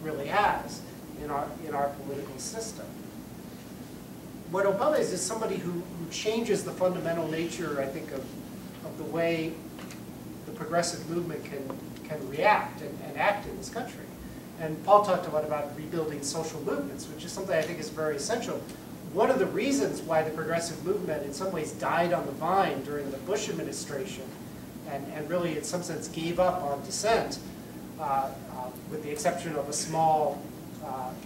really has in our political system. What Obama is somebody who changes the fundamental nature, I think, of the way the progressive movement can react and act in this country. And Paul talked a lot about rebuilding social movements, which is something I think is very essential. One of the reasons why the progressive movement in some ways died on the vine during the Bush administration and really in some sense gave up on dissent, with the exception of a small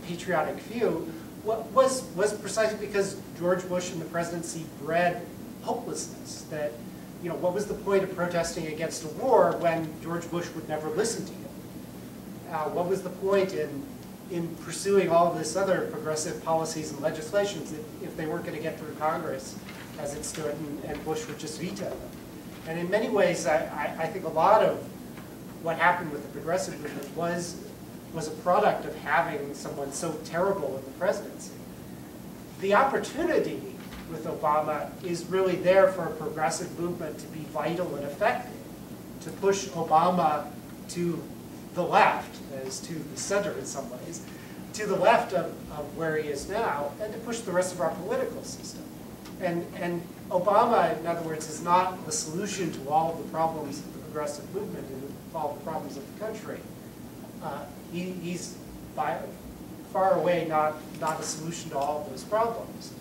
patriotic few, was precisely because George Bush and the presidency bred hopelessness. That, you know, what was the point of protesting against a war when George Bush would never listen to you? What was the point in pursuing all of this other progressive policies and legislations if they weren't going to get through Congress as it stood and Bush would just veto them? And in many ways, I think a lot of what happened with the progressive movement was a product of having someone so terrible in the presidency. The opportunity with Obama is really there for a progressive movement to be vital and effective, to push Obama to the left, as to the center in some ways, to the left of where he is now, and to push the rest of our political system. And Obama, in other words, is not the solution to all of the problems of the progressive movement and all the problems of the country. He's by far away not a solution to all of those problems.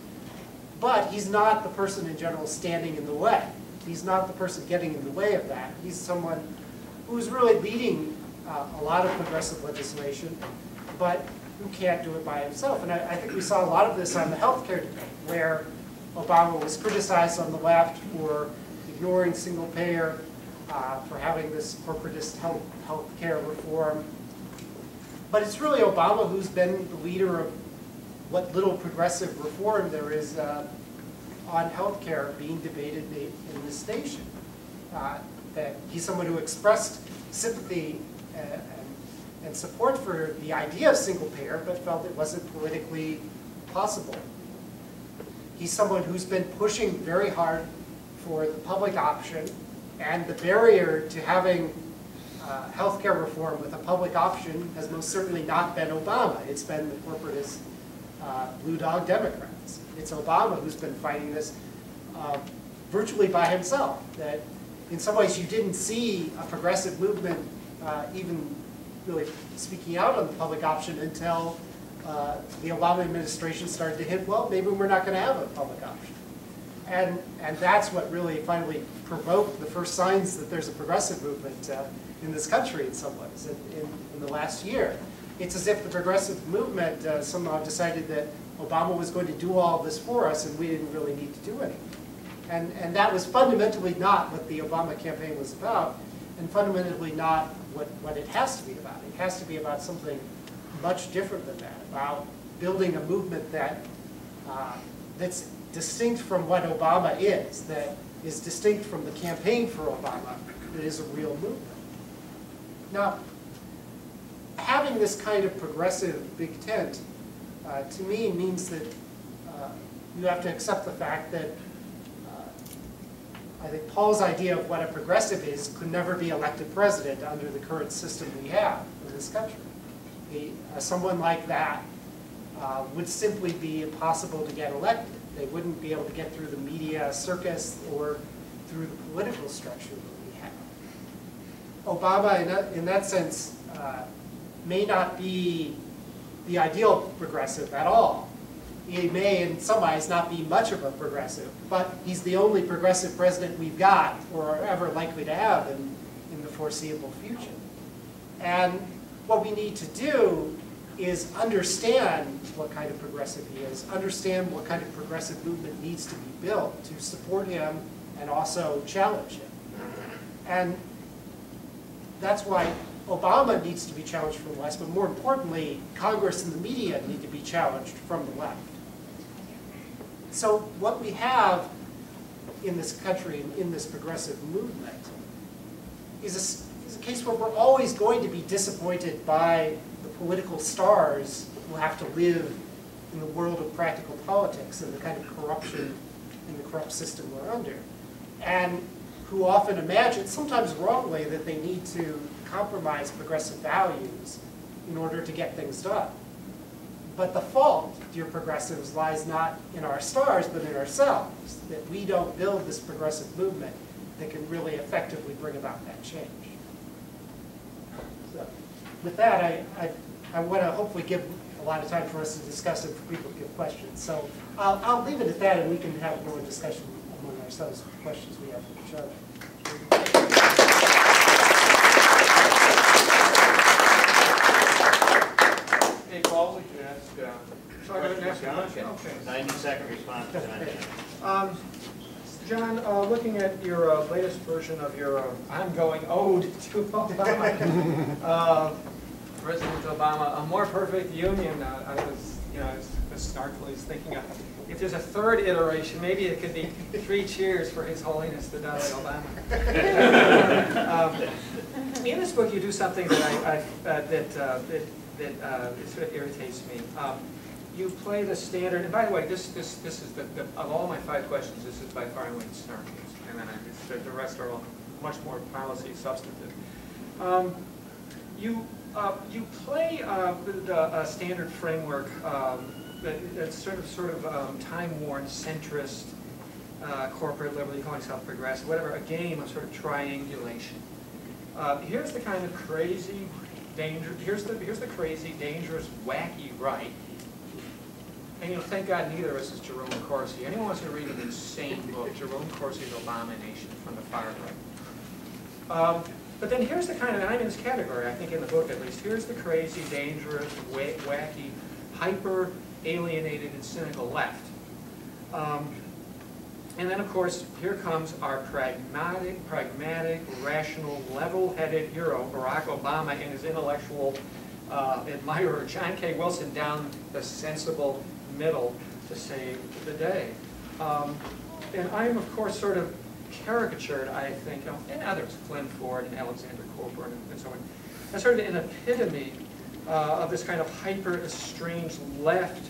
But he's not the person in general standing in the way. He's not the person getting in the way of that. He's someone who's really leading a lot of progressive legislation, but who can't do it by himself. And I think we saw a lot of this on the healthcare debate, where Obama was criticized on the left for ignoring single payer, for having this corporatist healthcare reform. But it's really Obama who's been the leader of what little progressive reform there is on healthcare being debated in this nation. That he's someone who expressed sympathy and support for the idea of single payer, but felt it wasn't politically possible. He's someone who's been pushing very hard for the public option, and the barrier to having healthcare reform with a public option has most certainly not been Obama. It's been the corporatist blue dog Democrats. It's Obama who's been fighting this virtually by himself. That in some ways you didn't see a progressive movement even really speaking out on the public option until the Obama administration started to hint, well, maybe we're not going to have a public option. And that's what really finally provoked the first signs that there's a progressive movement in this country in some ways in the last year. It's as if the progressive movement somehow decided that Obama was going to do all this for us and we didn't really need to do anything. And that was fundamentally not what the Obama campaign was about, and fundamentally not what it has to be about. It has to be about something much different than that, about building a movement that's distinct from what Obama is, that is distinct from the campaign for Obama, that is a real movement. Now, having this kind of progressive big tent, to me, means that you have to accept the fact that I think Paul's idea of what a progressive is could never be elected president under the current system we have in this country. Someone like that would simply be impossible to get elected. They wouldn't be able to get through the media circus or through the political structure that we have. Obama, in that sense, may not be the ideal progressive at all. He may, in some ways, not be much of a progressive, but he's the only progressive president we've got or are ever likely to have in the foreseeable future. And what we need to do is understand what kind of progressive he is, understand what kind of progressive movement needs to be built to support him and also challenge him. And that's why Obama needs to be challenged from the left, but more importantly, Congress and the media need to be challenged from the left. So what we have in this country, in this progressive movement, is a case where we're always going to be disappointed by the political stars who have to live in the world of practical politics and the kind of corruption in the corrupt system we're under, and who often imagine, sometimes wrongly, that they need to compromise progressive values in order to get things done. But the fault, dear progressives, lies not in our stars, but in ourselves, that we don't build this progressive movement that can really effectively bring about that change. So, with that, I want to hopefully give a lot of time for us to discuss and for people to give questions. So I'll leave it at that, and we can have more discussion among ourselves with the questions we have for each other. Hey, Paul, we can ask John. Okay. 90-second response to that. John, looking at your latest version of your ongoing ode to Obama, President Obama, a more perfect union. I was snarkily thinking of, if there's a third iteration, maybe it could be 3 cheers for His Holiness the Dalai Obama. In this book, you do something that sort of irritates me. You play the standard, and by the way, this is of all my 5 questions, this is by far and away the snarkiest, and then the rest are all much more policy substantive. You play the standard framework that's sort of time-worn, centrist, corporate liberty, calling itself progressive, whatever, a game of sort of triangulation. Here's the kind of crazy, here's the crazy, dangerous, wacky right. And thank God neither of us is Jerome Corsi. Anyone wants to read an insane book, Jerome Corsi's Obamination from the far right. But then here's the kind of, and I'm in this category, I think in the book at least, here's the crazy, dangerous, wacky, hyper-alienated and cynical left. And then of course, here comes our pragmatic, rational, level-headed hero, Barack Obama, and his intellectual admirer, John K. Wilson, down the sensible middle to save the day. And I am, of course, sort of caricatured, I think, and others, Glenn Ford and Alexander Coburn and so on, as sort of an epitome of this kind of hyper-estranged left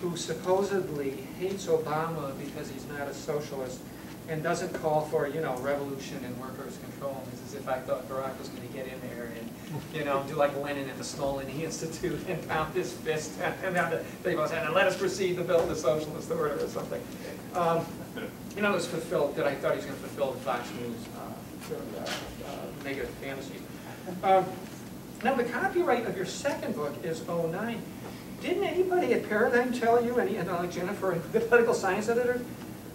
who supposedly hates Obama because he's not a socialist and doesn't call for, revolution and workers' control. It's as if I thought Barack was going to get in there and, do like Lenin at the Smolny Institute and pound his fist and let us proceed to build the socialist order or something. It was fulfilled that I thought he was going to fulfill the Fox News negative fantasy. Now, the copyright of your second book is 09. Didn't anybody at Paradigm tell you, and like Jennifer, the political science editor,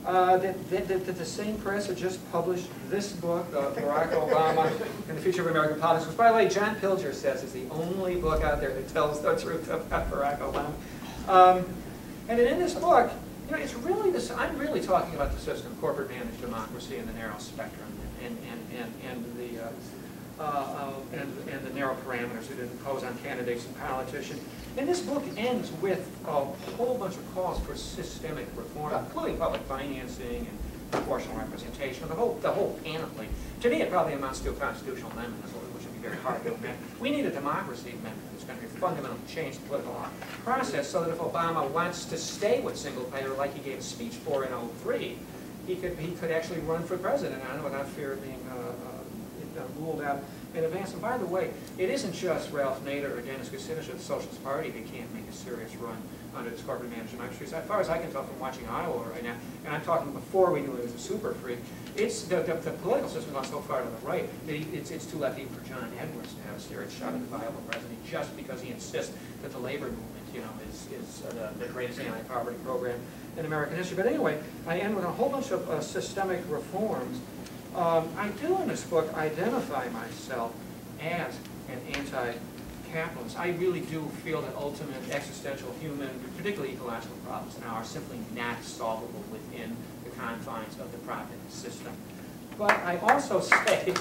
that the same press had just published this book, Barack Obama and the Future of American Politics, which, by the way, John Pilger says is the only book out there that tells the truth about Barack Obama. And in this book, it's really this. I'm really talking about the system, corporate managed democracy, and the narrow spectrum, and the narrow parameters it impose on candidates and politicians. And this book ends with a whole bunch of calls for systemic reform, including public financing and proportional representation, the whole panoply. To me, it probably amounts to a constitutional amendment, which would be very hard to amend. We need a democracy amendment that's going to fundamentally change the political process so that if Obama wants to stay with single payer, like he gave a speech for in 03, he could actually run for president on it without fear of being ruled out in advance. And by the way, it isn't just Ralph Nader or Dennis Kucinich of the Socialist Party that can't make a serious run under this corporate managed democracy. As far as I can tell from watching Iowa right now, and I'm talking before we knew it was a super freak, it's the political system gone so far to the right that it's too left even for John Edwards to have a serious shot at the viable president just because he insists that the labor movement, is the greatest anti-poverty program in American history. But anyway, I end with a whole bunch of systemic reforms. I do in this book identify myself as an anti-capitalist. I really do feel that ultimate existential human, particularly ecological problems now are simply not solvable within the confines of the profit system. But I also say,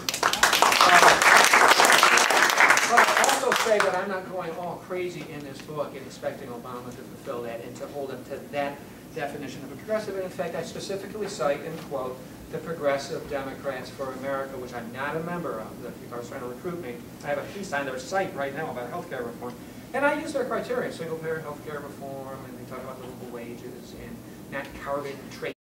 that I'm not going all crazy in this book and expecting Obama to fulfill that and to hold him to that definition of a progressive. And in fact, I specifically cite and quote the Progressive Democrats for America, which I'm not a member of. The people are trying to recruit me. I have a piece on their site right now about healthcare reform. And I use their criteria, single-payer healthcare reform, and they talk about livable wages and not carbon trade.